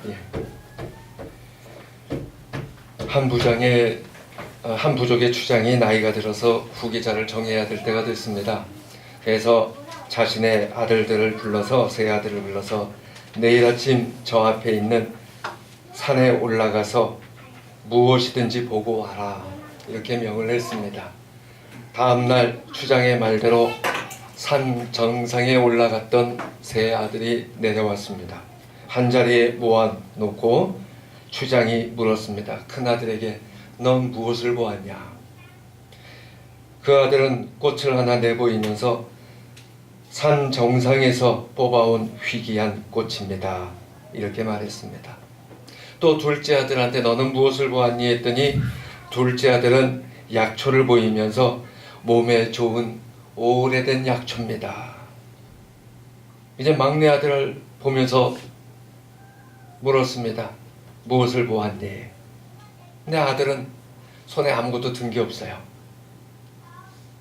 예. 한 부족의 추장이 나이가 들어서 후계자를 정해야 될 때가 됐습니다. 그래서 자신의 아들들을 불러서 세 아들을 불러서 내일 아침 저 앞에 있는 산에 올라가서 무엇이든지 보고 와라, 이렇게 명을 했습니다. 다음날 추장의 말대로 산 정상에 올라갔던 세 아들이 내려왔습니다. 한자리에 모아놓고 추장이 물었습니다. 큰아들에게 넌 무엇을 보았냐? 그 아들은 꽃을 하나 내보이면서 산 정상에서 뽑아온 희귀한 꽃입니다, 이렇게 말했습니다. 또 둘째 아들한테 너는 무엇을 보았니? 했더니 둘째 아들은 약초를 보이면서 몸에 좋은 오래된 약초입니다. 이제 막내 아들을 보면서 물었습니다. 무엇을 보았니? 근데 아들은 손에 아무것도 든 게 없어요.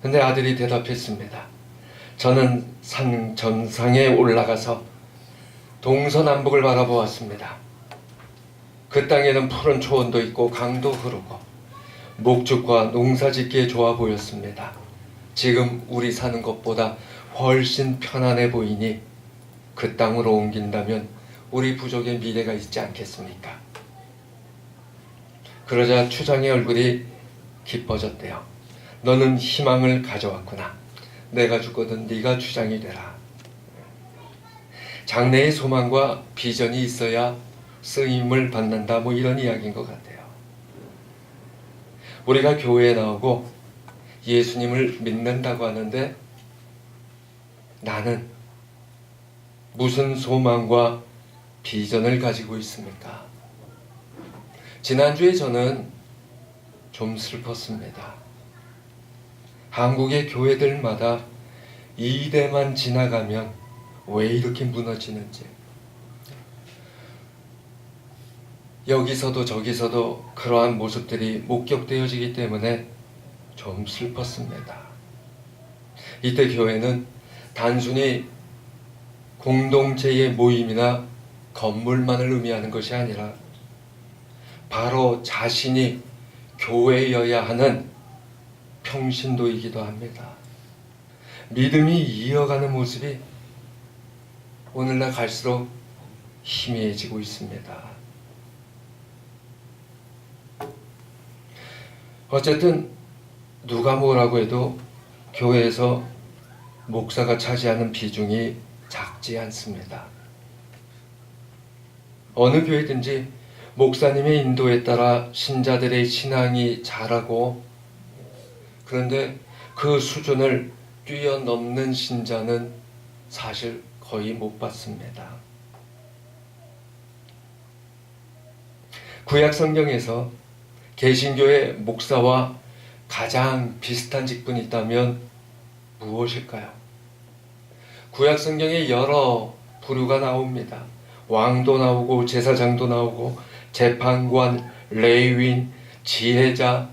근데 아들이 대답했습니다. 저는 산 정상에 올라가서 동서남북을 바라보았습니다. 그 땅에는 푸른 초원도 있고 강도 흐르고 목축과 농사짓기에 좋아 보였습니다. 지금 우리 사는 것보다 훨씬 편안해 보이니 그 땅으로 옮긴다면 우리 부족의 미래가 있지 않겠습니까? 그러자 추장의 얼굴이 기뻐졌대요. 너는 희망을 가져왔구나. 내가 죽거든 네가 추장이 되라. 장래의 소망과 비전이 있어야 쓰임을 받는다, 뭐 이런 이야기인 것 같아요. 우리가 교회에 나오고 예수님을 믿는다고 하는데 나는 무슨 소망과 비전을 가지고 있습니까? 지난주에 저는 좀 슬펐습니다. 한국의 교회들마다 이대만 지나가면 왜 이렇게 무너지는지, 여기서도 저기서도 그러한 모습들이 목격되어지기 때문에 좀 슬펐습니다. 이때 교회는 단순히 공동체의 모임이나 건물만을 의미하는 것이 아니라 바로 자신이 교회여야 하는 평신도이기도 합니다. 믿음이 이어가는 모습이 오늘날 갈수록 희미해지고 있습니다. 어쨌든 누가 뭐라고 해도 교회에서 목사가 차지하는 비중이 작지 않습니다. 어느 교회든지 목사님의 인도에 따라 신자들의 신앙이 자라고, 그런데 그 수준을 뛰어넘는 신자는 사실 거의 못 봤습니다. 구약 성경에서 개신교의 목사와 가장 비슷한 직분이 있다면 무엇일까요? 구약 성경에 여러 부류가 나옵니다. 왕도 나오고 제사장도 나오고 재판관, 레위인, 지혜자,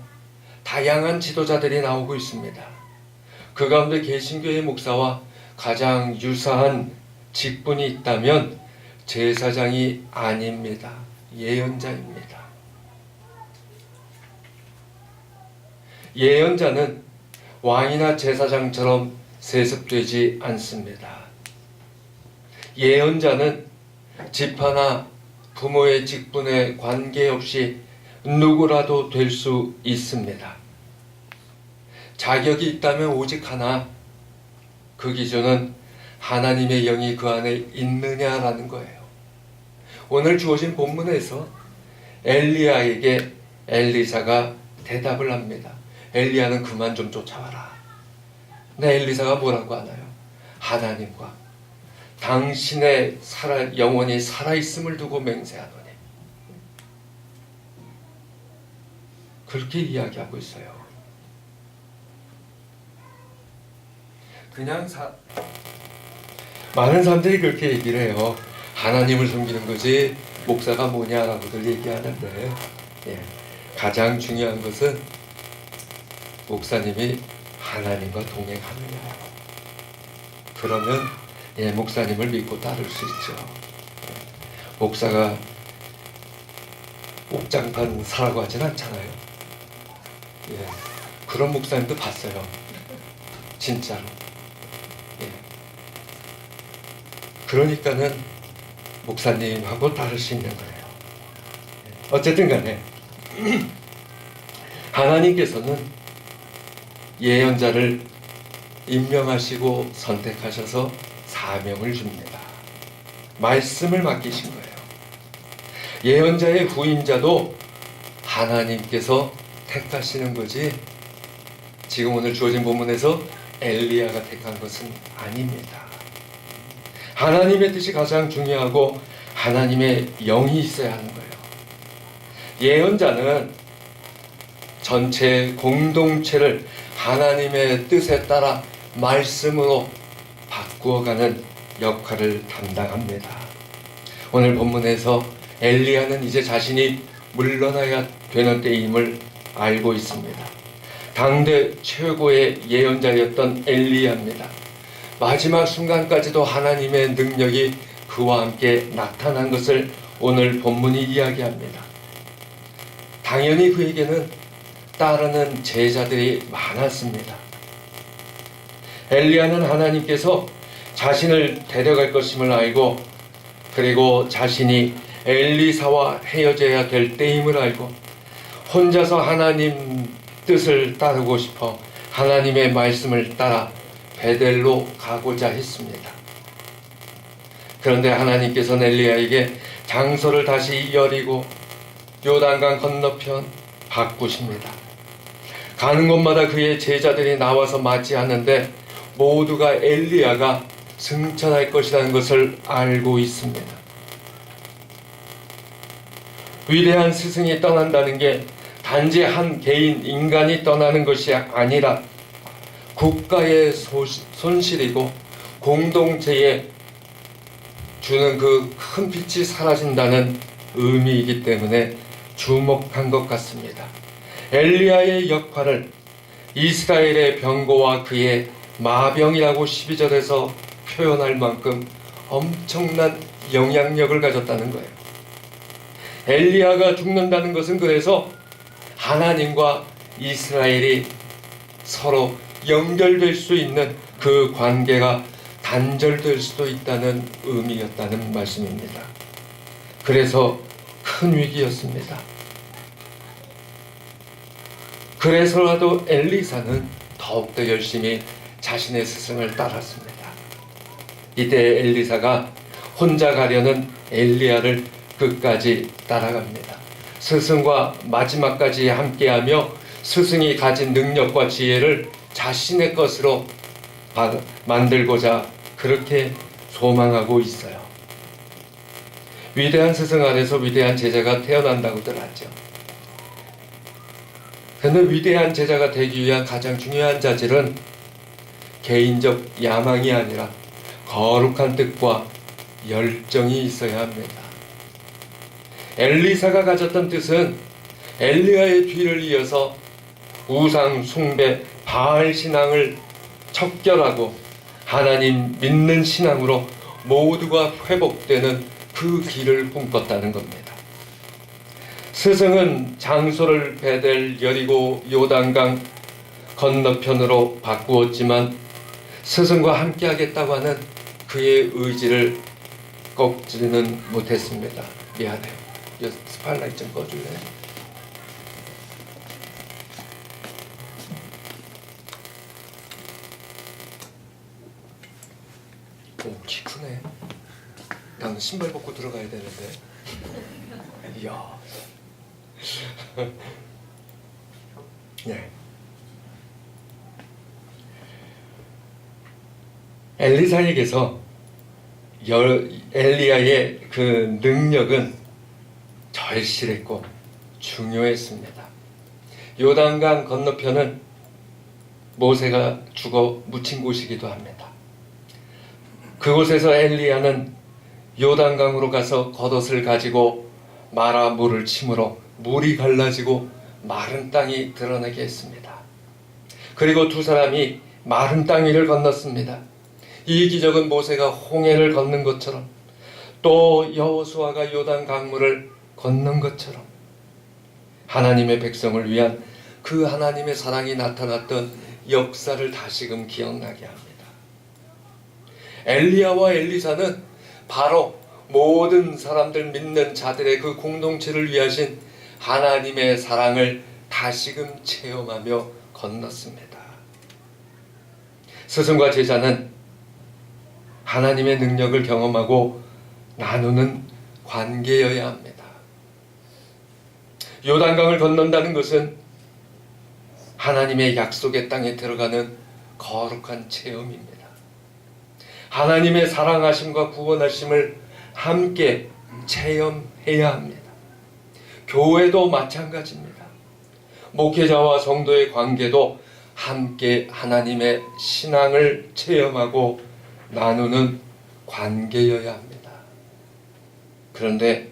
다양한 지도자들이 나오고 있습니다. 그 가운데 개신교의 목사와 가장 유사한 직분이 있다면 제사장이 아닙니다. 예언자입니다. 예언자는 왕이나 제사장처럼 세습되지 않습니다. 예언자는 지파나 부모의 직분에 관계없이 누구라도 될 수 있습니다. 자격이 있다면 오직 하나, 그 기준은 하나님의 영이 그 안에 있느냐라는 거예요. 오늘 주어진 본문에서 엘리야에게 엘리사가 대답을 합니다. 엘리야는 그만 좀 쫓아와라. 근데 엘리사가 뭐라고 하나요? 하나님과 당신의 영혼이 살아있음을 두고 맹세하노니, 그렇게 이야기하고 있어요. 많은 사람들이 그렇게 얘기를 해요. 하나님을 섬기는 거지 목사가 뭐냐라고들 얘기하는데, 가장 중요한 것은 목사님이 하나님과 동행하느냐. 그러면 목사님을 믿고 따를 수 있죠. 목사가 옥장판 사라고 하진 않잖아요. 예, 그런 목사님도 봤어요. 진짜로. 예. 그러니까는 목사님하고 다를 수 있는 거예요. 어쨌든 간에 하나님께서는 예언자를 임명하시고 선택하셔서 사명을 줍니다. 말씀을 맡기신 거예요. 예언자의 후임자도 하나님께서 택하시는 거지, 지금 오늘 주어진 본문에서 엘리야가 택한 것은 아닙니다. 하나님의 뜻이 가장 중요하고 하나님의 영이 있어야 하는 거예요. 예언자는 전체 공동체를 하나님의 뜻에 따라 말씀으로 바꾸어가는 역할을 담당합니다. 오늘 본문에서 엘리야는 이제 자신이 물러나야 되는 때임을 알고 있습니다. 당대 최고의 예언자였던 엘리야입니다. 마지막 순간까지도 하나님의 능력이 그와 함께 나타난 것을 오늘 본문이 이야기합니다. 당연히 그에게는 따르는 제자들이 많았습니다. 엘리야는 하나님께서 자신을 데려갈 것임을 알고, 그리고 자신이 엘리사와 헤어져야 될 때임을 알고 혼자서 하나님 뜻을 따르고 싶어 하나님의 말씀을 따라 베델로 가고자 했습니다. 그런데 하나님께서는 엘리야에게 장소를 다시 여리고 요단강 건너편 바꾸십니다. 가는 곳마다 그의 제자들이 나와서 맞이하는데 모두가 엘리야가 승천할 것이라는 것을 알고 있습니다. 위대한 스승이 떠난다는 게 단지 한 개인 인간이 떠나는 것이 아니라 국가의 손실이고 공동체에 주는 그 큰 빛이 사라진다는 의미이기 때문에 주목한 것 같습니다. 엘리야의 역할을 이스라엘의 병고와 그의 마병이라고 12절에서 표현할 만큼 엄청난 영향력을 가졌다는 거예요. 엘리야가 죽는다는 것은 그래서 하나님과 이스라엘이 서로 연결될 수 있는 그 관계가 단절될 수도 있다는 의미였다는 말씀입니다. 그래서 큰 위기였습니다. 그래서라도 엘리사는 더욱더 열심히 자신의 스승을 따랐습니다. 이때 엘리사가 혼자 가려는 엘리야를 끝까지 따라갑니다. 스승과 마지막까지 함께하며 스승이 가진 능력과 지혜를 자신의 것으로 만들고자 그렇게 소망하고 있어요. 위대한 스승 안에서 위대한 제자가 태어난다고들 하죠. 그런데 위대한 제자가 되기 위한 가장 중요한 자질은 개인적 야망이 아니라 거룩한 뜻과 열정이 있어야 합니다. 엘리사가 가졌던 뜻은 엘리야의 뒤를 이어서 우상 숭배, 바알 신앙을 척결하고 하나님 믿는 신앙으로 모두가 회복되는 그 길을 꿈꿨다는 겁니다. 스승은 장소를 베델, 여리고, 요단강 건너편으로 바꾸었지만 스승과 함께 하겠다고 하는 그의 의지를 꺾지는 못했습니다. 미안해요. 스팔라이트 좀 꺼줄래? 오, 키 크네. 난 신발 벗고 들어가야 되는데. 이야. 네. 엘리사에게서 엘리야의 그 능력은 절실했고 중요했습니다. 요단강 건너편은 모세가 죽어 묻힌 곳이기도 합니다. 그곳에서 엘리야는 요단강으로 가서 겉옷을 가지고 마라 물을 침으로 물이 갈라지고 마른 땅이 드러나게 했습니다. 그리고 두 사람이 마른 땅 위를 건넜습니다. 이 기적은 모세가 홍해를 걷는 것처럼 또 여호수아가 요단 강물을 건넌 것처럼 하나님의 백성을 위한 그 하나님의 사랑이 나타났던 역사를 다시금 기억나게 합니다. 엘리야와 엘리사는 바로 모든 사람들 믿는 자들의 그 공동체를 위하신 하나님의 사랑을 다시금 체험하며 건넜습니다. 스승과 제자는 하나님의 능력을 경험하고 나누는 관계여야 합니다. 요단강을 건넌다는 것은 하나님의 약속의 땅에 들어가는 거룩한 체험입니다. 하나님의 사랑하심과 구원하심을 함께 체험해야 합니다. 교회도 마찬가지입니다. 목회자와 성도의 관계도 함께 하나님의 신앙을 체험하고 나누는 관계여야 합니다. 그런데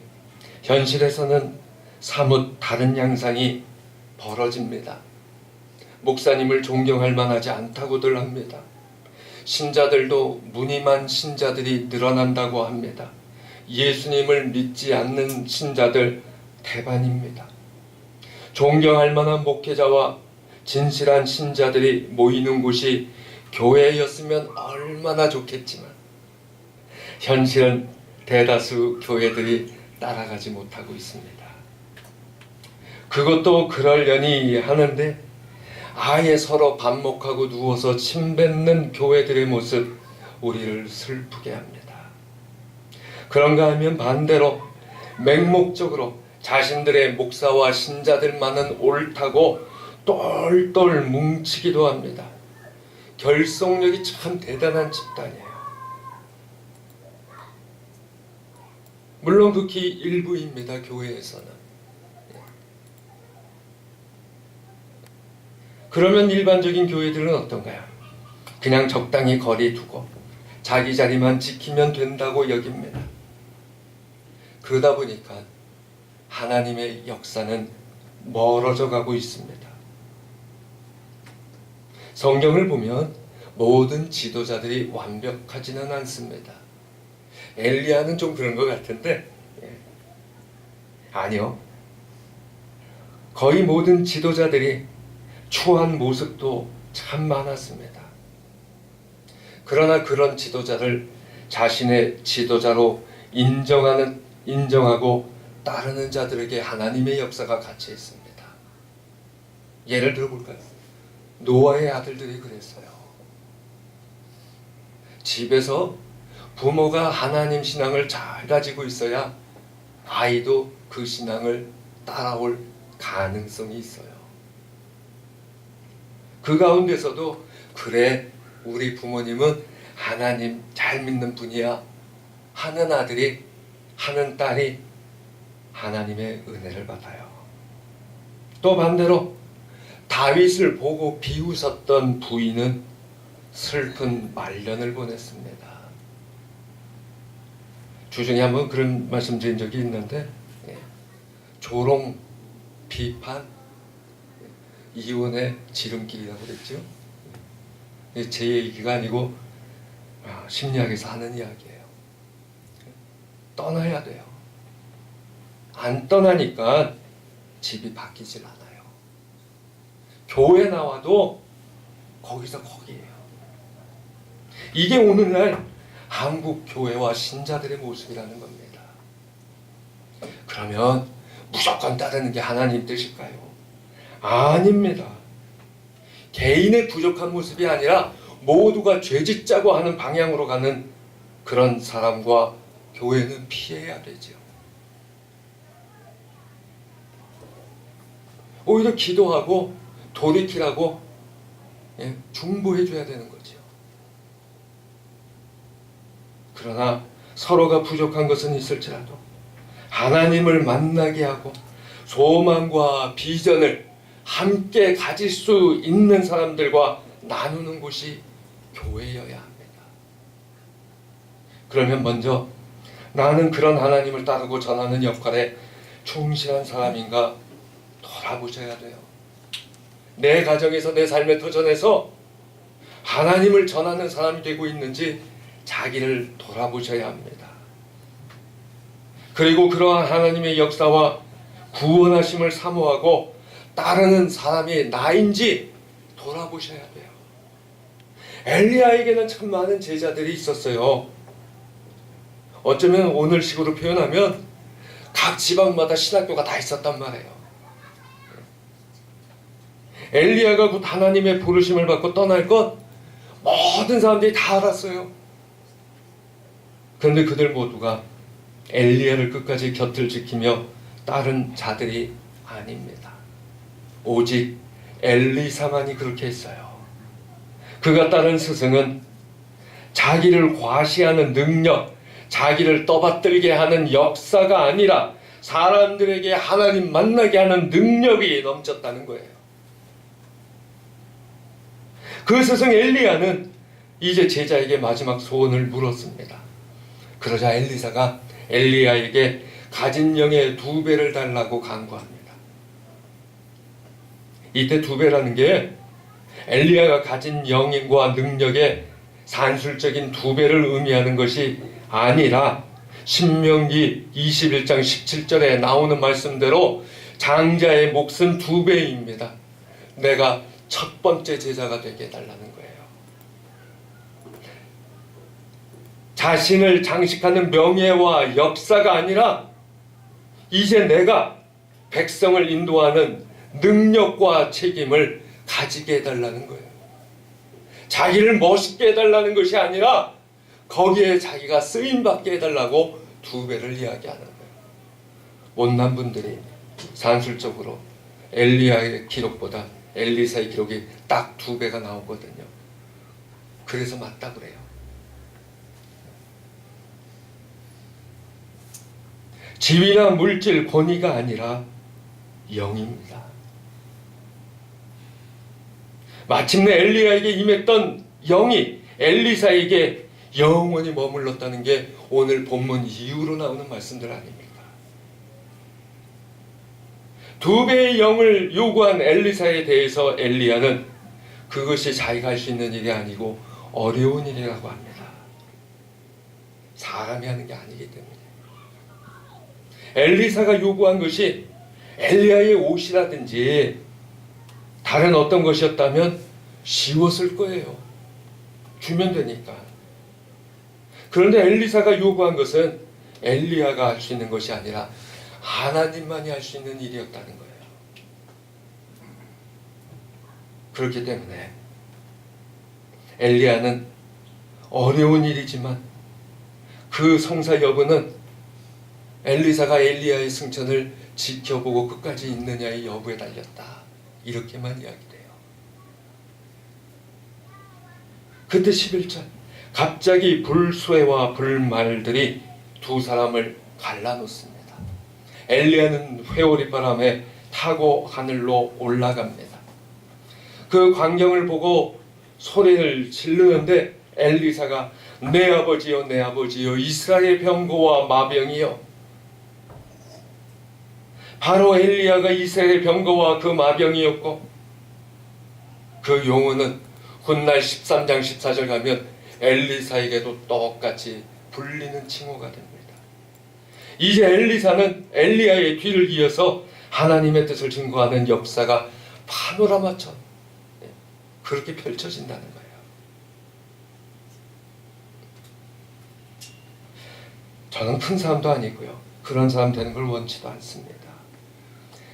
현실에서는 사뭇 다른 양상이 벌어집니다. 목사님을 존경할 만하지 않다고들 합니다. 신자들도 무늬만 신자들이 늘어난다고 합니다. 예수님을 믿지 않는 신자들 대반입니다. 존경할 만한 목회자와 진실한 신자들이 모이는 곳이 교회였으면 얼마나 좋겠지만 현실은 대다수 교회들이 따라가지 못하고 있습니다. 그것도 그러려니 하는데 아예 서로 반목하고 누워서 침 뱉는 교회들의 모습 우리를 슬프게 합니다. 그런가 하면 반대로 맹목적으로 자신들의 목사와 신자들만은 옳다고 똘똘 뭉치기도 합니다. 결속력이 참 대단한 집단이에요. 물론 극히 일부입니다. 교회에서는. 그러면 일반적인 교회들은 어떤가요? 그냥 적당히 거리 두고 자기 자리만 지키면 된다고 여깁니다. 그러다 보니까 하나님의 역사는 멀어져 가고 있습니다. 성경을 보면 모든 지도자들이 완벽하지는 않습니다. 엘리야는 좀 그런 것 같은데 아니요. 거의 모든 지도자들이 추한 모습도 참 많았습니다. 그러나 그런 지도자를 자신의 지도자로 인정하고 따르는 자들에게 하나님의 역사가 같이 있습니다. 예를 들어볼까요? 노아의 아들들이 그랬어요. 집에서 부모가 하나님 신앙을 잘 가지고 있어야 아이도 그 신앙을 따라올 가능성이 있어요. 그 가운데서도 그래 우리 부모님은 하나님 잘 믿는 분이야 하는 아들이 하는 딸이 하나님의 은혜를 받아요. 또 반대로 다윗을 보고 비웃었던 부인은 슬픈 말년을 보냈습니다. 주중에 한번 그런 말씀드린 적이 있는데 조롱, 비판, 이혼의 지름길이라고 그랬죠. 제 얘기가 아니고 심리학에서 하는 이야기예요. 떠나야 돼요. 안 떠나니까 집이 바뀌질 않아요. 교회 나와도 거기서 거기에요. 이게 오늘날 한국 교회와 신자들의 모습이라는 겁니다. 그러면 무조건 따르는 게 하나님 뜻일까요? 아닙니다. 개인의 부족한 모습이 아니라 모두가 죄짓자고 하는 방향으로 가는 그런 사람과 교회는 피해야 되죠. 오히려 기도하고 돌이키라고 중보해 줘야 되는 거죠. 그러나 서로가 부족한 것은 있을지라도 하나님을 만나게 하고 소망과 비전을 함께 가질 수 있는 사람들과 나누는 곳이 교회여야 합니다. 그러면 먼저 나는 그런 하나님을 따르고 전하는 역할에 충실한 사람인가 돌아보셔야 돼요. 내 가정에서 내 삶의 터전에서 하나님을 전하는 사람이 되고 있는지 자기를 돌아보셔야 합니다. 그리고 그러한 하나님의 역사와 구원하심을 사모하고 따르는 사람이 나인지 돌아보셔야 돼요. 엘리야에게는 참 많은 제자들이 있었어요. 어쩌면 오늘식으로 표현하면 각 지방마다 신학교가 다 있었단 말이에요. 엘리야가 곧 하나님의 부르심을 받고 떠날 것 모든 사람들이 다 알았어요. 그런데 그들 모두가 엘리야를 끝까지 곁을 지키며 따른 자들이 아닙니다. 오직 엘리사만이 그렇게 했어요. 그가 따른 스승은 자기를 과시하는 능력, 자기를 떠받들게 하는 역사가 아니라 사람들에게 하나님 만나게 하는 능력이 넘쳤다는 거예요. 그 스승 엘리야는 이제 제자에게 마지막 소원을 물었습니다. 그러자 엘리사가 엘리야에게 가진 영의 2배를 달라고 간구합니다. 이때 2배라는 게 엘리야가 가진 영과 능력의 산술적인 2배를 의미하는 것이 아니라 신명기 21장 17절에 나오는 말씀대로 장자의 몫은 2배입니다. 내가 첫 번째 제자가 되게 해달라는 거예요. 자신을 장식하는 명예와 역사가 아니라 이제 내가 백성을 인도하는 능력과 책임을 가지게 해달라는 거예요. 자기를 멋있게 해달라는 것이 아니라 거기에 자기가 쓰임받게 해달라고 2배를 이야기하는 거예요. 못난 분들이 산술적으로 엘리야의 기록보다 엘리사의 기록이 딱 2배가 나오거든요. 그래서 맞다 그래요. 지위나 물질, 권위가 아니라 영입니다. 마침내 엘리야에게 임했던 영이 엘리사에게 영원히 머물렀다는 게 오늘 본문 이후로 나오는 말씀들 아닙니까? 2배의 영을 요구한 엘리사에 대해서 엘리야는 그것이 자기가 할 수 있는 일이 아니고 어려운 일이라고 합니다. 사람이 하는 게 아니기 때문에. 엘리사가 요구한 것이 엘리야의 옷이라든지 다른 어떤 것이었다면 쉬웠을 거예요. 주면 되니까. 그런데 엘리사가 요구한 것은 엘리야가 할 수 있는 것이 아니라 하나님만이 할 수 있는 일이었다는 거예요. 그렇기 때문에 엘리야는 어려운 일이지만 그 성사 여부는 엘리사가 엘리야의 승천을 지켜보고 끝까지 있느냐의 여부에 달렸다. 이렇게만 이야기돼요. 그때 11절 갑자기 불쇠와 불말들이 2 사람을 갈라놓습니다. 엘리야는 회오리 바람에 타고 하늘로 올라갑니다. 그 광경을 보고 소리를 지르는데 엘리사가 내 아버지여 내 아버지여 이스라엘 병거와 마병이여. 바로 엘리야가 이스라엘 병거와 그 마병이었고 그 용어는 훗날 13장 14절 가면 엘리사에게도 똑같이 불리는 칭호가 됩니다. 이제 엘리사는 엘리야의 뒤를 이어서 하나님의 뜻을 증거하는 역사가 파노라마처럼 그렇게 펼쳐진다는 거예요. 저는 큰 사람도 아니고요. 그런 사람 되는 걸 원치도 않습니다.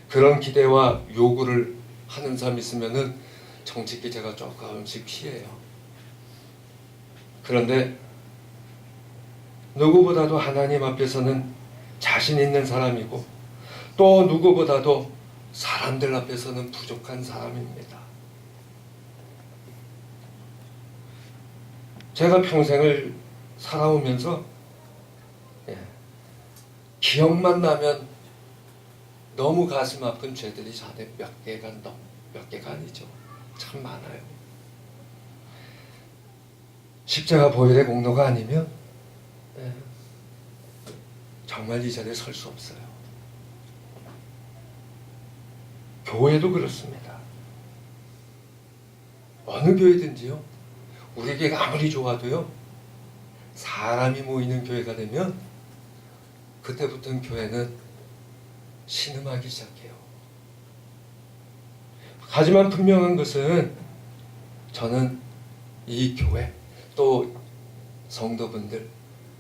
그런 기대와 요구를 하는 사람이 있으면은 정치기 제가 조금씩 피해요. 그런데 누구보다도 하나님 앞에서는 자신 있는 사람이고 또 누구보다도 사람들 앞에서는 부족한 사람입니다. 제가 평생을 살아오면서 기억만 나면 너무 가슴 아픈 죄들이 저한테 몇 개가 아니죠. 참 많아요. 십자가 보혈의 공로가 아니면 정말 이 자리에 설 수 없어요. 교회도 그렇습니다. 어느 교회든지요. 우리 교회가 아무리 좋아도요. 사람이 모이는 교회가 되면 그때부터는 교회는 신음하기 시작해요. 하지만 분명한 것은 저는 이 교회 또 성도분들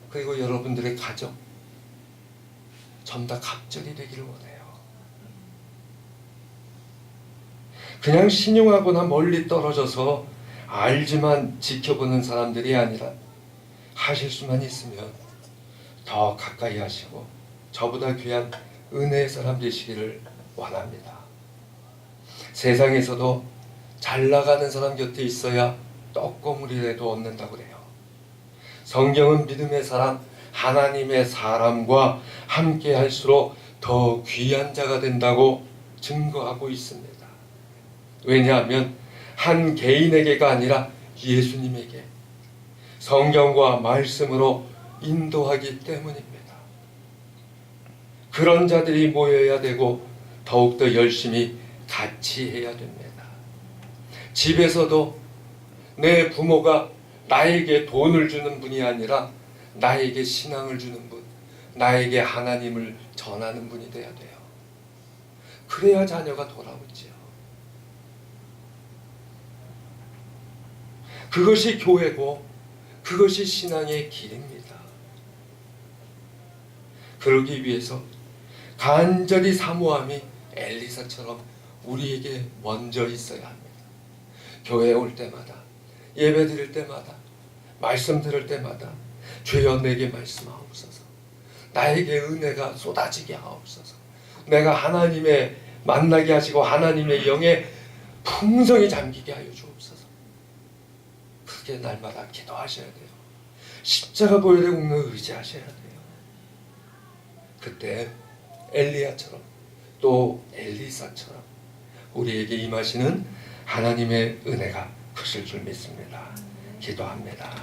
그리고 여러분들의 가정 전부 다 갑절이 되기를 원해요. 그냥 신용하거나 멀리 떨어져서 알지만 지켜보는 사람들이 아니라 하실 수만 있으면 더 가까이 하시고 저보다 귀한 은혜의 사람 되시기를 원합니다. 세상에서도 잘 나가는 사람 곁에 있어야 떡고물이라도 얻는다고 그래요. 성경은 믿음의 사람, 하나님의 사람과 함께 할수록 더 귀한 자가 된다고 증거하고 있습니다. 왜냐하면 한 개인에게가 아니라 예수님에게 성경과 말씀으로 인도하기 때문입니다. 그런 자들이 모여야 되고 더욱더 열심히 같이 해야 됩니다. 집에서도 내 부모가 나에게 돈을 주는 분이 아니라 나에게 신앙을 주는 분, 나에게 하나님을 전하는 분이 돼야 돼요. 그래야 자녀가 돌아오지요. 그것이 교회고 그것이 신앙의 길입니다. 그러기 위해서 간절히 사모함이 엘리사처럼 우리에게 먼저 있어야 합니다. 교회에 올 때마다, 예배 드릴 때마다, 말씀 들을 때마다 주여 내게 말씀하옵소서. 나에게 은혜가 쏟아지게 하옵소서. 내가 하나님의 만나게 하시고 하나님의 영에 풍성히 잠기게 하여 주옵소서. 그렇게 날마다 기도하셔야 돼요. 십자가 보혈의 공로에 의지하셔야 돼요. 그때 엘리야처럼 또 엘리사처럼 우리에게 임하시는 하나님의 은혜가 크실 줄 믿습니다. 기도합니다.